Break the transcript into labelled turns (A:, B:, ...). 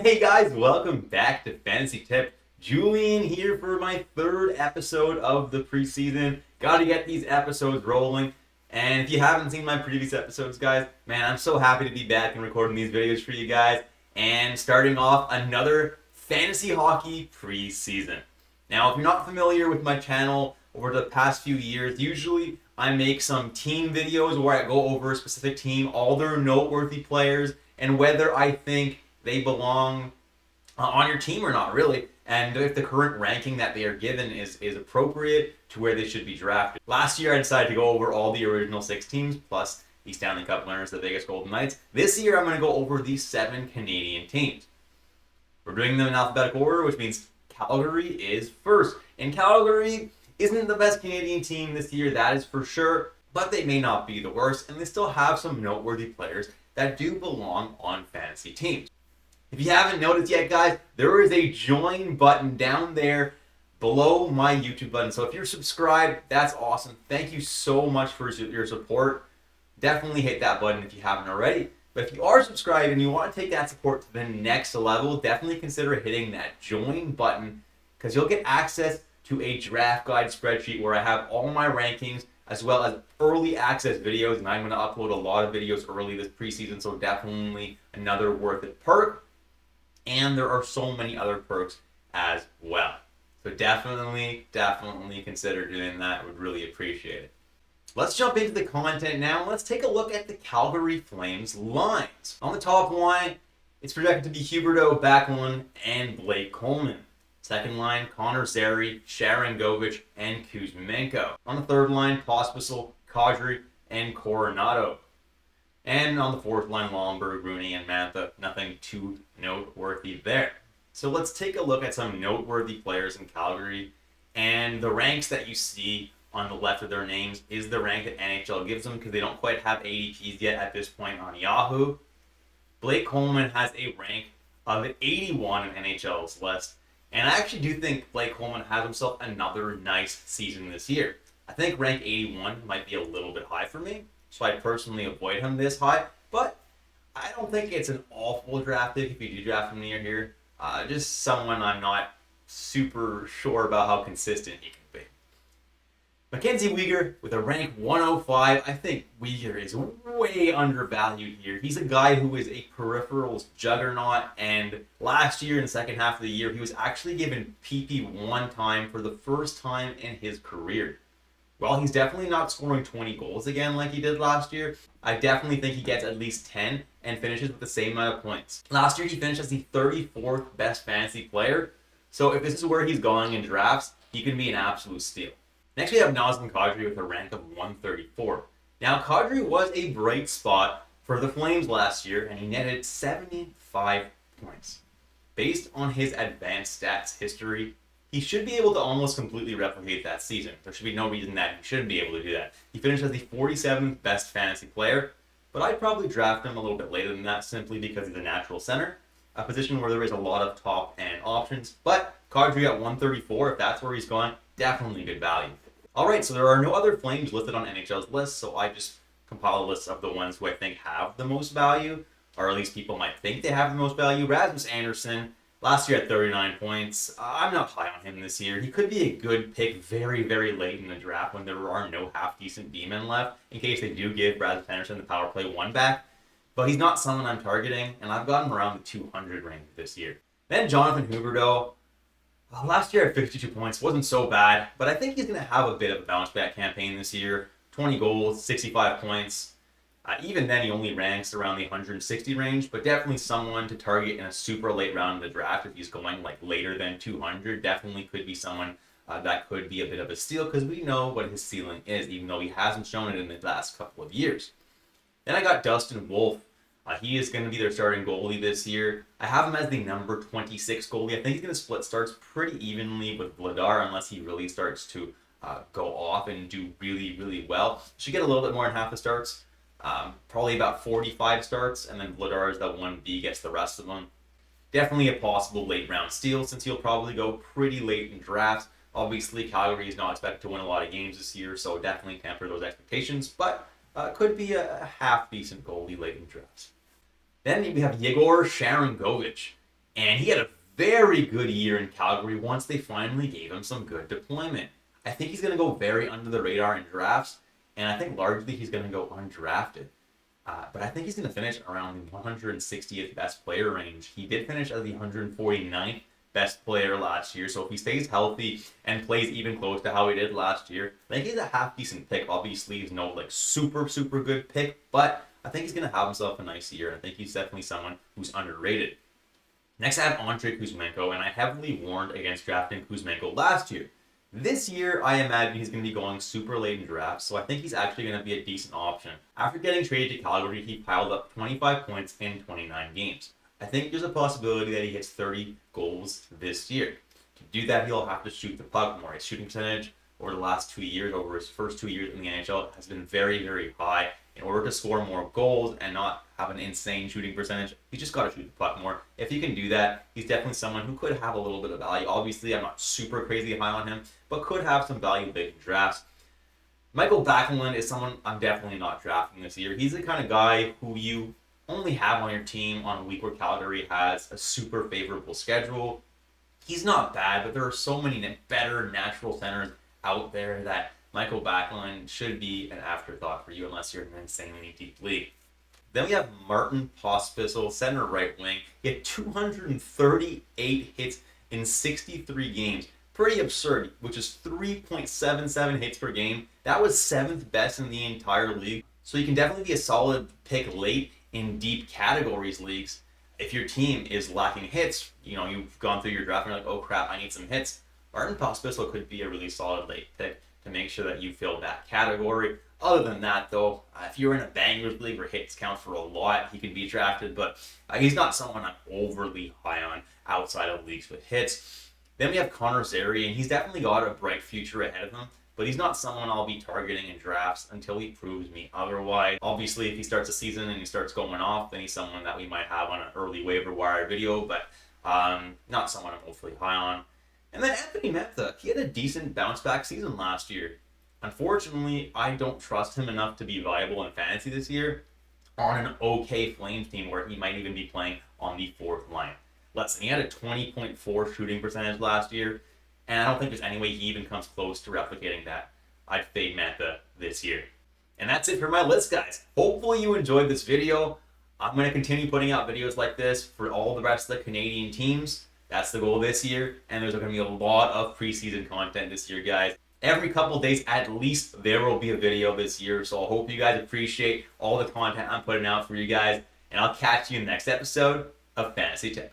A: Hey guys, welcome back to Fantasy Tip. Julian here for my third episode of the preseason. Gotta get these episodes rolling. And if you haven't seen my previous episodes, guys, man, I'm so happy to be back and recording these videos for you guys. And starting off another fantasy hockey preseason. Now, if you're not familiar with my channel over the past few years, usually I make some team videos where I go over a specific team, all their noteworthy players, and whether I think they belong on your team or not, really, and if the current ranking that they are given is appropriate to where they should be drafted. Last year, I decided to go over all the original 6 teams, plus the Stanley Cup winners, the Vegas Golden Knights. This year, I'm going to go over the 7 Canadian teams. We're doing them in alphabetical order, which means Calgary is first. And Calgary isn't the best Canadian team this year, that is for sure, but they may not be the worst, and they still have some noteworthy players that do belong on fantasy teams. If you haven't noticed yet, guys, there is a join button down there below my YouTube button. So if you're subscribed, that's awesome. Thank you so much for your support. Definitely hit that button if you haven't already. But if you are subscribed and you want to take that support to the next level, definitely consider hitting that join button because you'll get access to a draft guide spreadsheet where I have all my rankings as well as early access videos. And I'm going to upload a lot of videos early this preseason, so definitely another worth it perk. And there are so many other perks as well. So definitely consider doing that. I would really appreciate it. Let's jump into the content now. Let's take a look at the Calgary Flames lines. On the top line, it's projected to be Huberdeau, Backlund, and Blake Coleman. Second line, Zary, Sharangovich, and Kuzmenko. On the third line, Pospisil, Kadri, and Coronado. And on the fourth line, Lomberg, Rooney, and Mantha. Nothing too noteworthy there. So let's take a look at some noteworthy players in Calgary. And the ranks that you see on the left of their names is the rank that NHL gives them because they don't quite have ADPs yet at this point on Yahoo. Blake Coleman has a rank of 81 in NHL's list. And I actually do think Blake Coleman has himself another nice season this year. I think rank 81 might be a little bit high for me. So I personally avoid him this high, but I don't think it's an awful draft pick if you do draft him near here. Just someone I'm not super sure about how consistent he can be. MacKenzie Weegar with a rank 105. I think Weegar is way undervalued here. He's a guy who is a peripherals juggernaut, and last year in the second half of the year, he was actually given PP one time for the first time in his career. While he's definitely not scoring 20 goals again like he did last year, I definitely think he gets at least 10 and finishes with the same amount of points. Last year, he finished as the 34th best fantasy player. So if this is where he's going in drafts, he can be an absolute steal. Next, we have Nazem Kadri with a rank of 134. Now, Kadri was a bright spot for the Flames last year, and he netted 75 points. Based on his advanced stats history, he should be able to almost completely replicate that season. There should be no reason that he shouldn't be able to do that. He finished as the 47th best fantasy player, but I'd probably draft him a little bit later than that simply because he's a natural center, a position where there is a lot of top-end options. But Kadri at 134, if that's where he's going, definitely good value. Alright, so there are no other Flames listed on NHL's list, so I just compile a list of the ones who I think have the most value, or at least people might think they have the most value. Rasmus Andersson, last year at 39 points. I'm not high on him this year. He could be a good pick very, very late in the draft when there are no half-decent D-men left, in case they do give Rasmus Andersson the power play one back. But he's not someone I'm targeting, and I've got him around the 200 range this year. Then Jonathan Huberdeau. Last year at 52 points wasn't so bad, but I think he's going to have a bit of a bounce-back campaign this year. 20 goals, 65 points. Even then, he only ranks around the 160 range, but definitely someone to target in a super late round of the draft if he's going like later than 200. Definitely could be someone that could be a bit of a steal because we know what his ceiling is, even though he hasn't shown it in the last couple of years. Then I got Dustin Wolf. He is going to be their starting goalie this year. I have him as the number 26 goalie. I think he's going to split starts pretty evenly with Vladar unless he really starts to go off and do really, really well. Should get a little bit more in half the starts. Probably about 45 starts, and then Vladar is that 1B, gets the rest of them. Definitely a possible late round steal since he'll probably go pretty late in drafts. Obviously, Calgary is not expected to win a lot of games this year, so definitely temper those expectations, but could be a half-decent goalie late in drafts. Then we have Yegor Sharangovich. And he had a very good year in Calgary once they finally gave him some good deployment. I think he's going to go very under the radar in drafts, and I think largely he's going to go undrafted. But I think he's going to finish around the 160th best player range. He did finish as the 149th best player last year, so if he stays healthy and plays even close to how he did last year, I think he's a half decent pick. Obviously, he's no like super good pick, but I think he's going to have himself a nice year. I think he's definitely someone who's underrated. Next, I have Andrei Kuzmenko, and I heavily warned against drafting Kuzmenko last year. This year, I imagine he's going to be going super late in drafts, so I think he's actually going to be a decent option. After getting traded to Calgary, he piled up 25 points in 29 games. I think there's a possibility that he hits 30 goals this year. To do that, he'll have to shoot the puck more. His shooting percentage over the last 2 years, over his first 2 years in the NHL, has been very high. In order to score more goals and not have an insane shooting percentage, he's just got to shoot the puck more. If he can do that, he's definitely someone who could have a little bit of value. Obviously, I'm not super crazy high on him, but could have some value late in drafts. Mikael Backlund is someone I'm definitely not drafting this year. He's the kind of guy who you only have on your team on a week where Calgary has a super favorable schedule. He's not bad, but there are so many better natural centers out there that Mikael Backlund should be an afterthought for you unless you're in an insanely deep league. Then we have Martin Pospisil, center right wing. He had 238 hits in 63 games. Pretty absurd, which is 3.77 hits per game. That was 7th best in the entire league. So you can definitely be a solid pick late in deep categories leagues. If your team is lacking hits, you've gone through your draft and you're like, oh crap, I need some hits. Martin Pospisil could be a really solid late pick to make sure that you fill that category. Other than that, though, if you're in a bangers league where hits count for a lot, he can be drafted, but he's not someone I'm overly high on outside of leagues with hits. Then we have Connor Zary, and he's definitely got a bright future ahead of him, but he's not someone I'll be targeting in drafts until he proves me otherwise. Obviously, if he starts a season and he starts going off, then he's someone that we might have on an early waiver wire video, but not someone I'm overly high on. And then Anthony Mantha, he had a decent bounce back season last year. Unfortunately, I don't trust him enough to be viable in fantasy this year on an okay Flames team where he might even be playing on the 4th line. Listen, he had a 20.4 shooting percentage last year, and I don't think there's any way he even comes close to replicating that. I'd fade Mantha this year. And that's it for my list, guys. Hopefully you enjoyed this video. I'm going to continue putting out videos like this for all the rest of the Canadian teams. That's the goal this year, and there's going to be a lot of preseason content this year, guys. Every couple of days, at least, there will be a video this year, so I hope you guys appreciate all the content I'm putting out for you guys, and I'll catch you in the next episode of Fantasy Tip.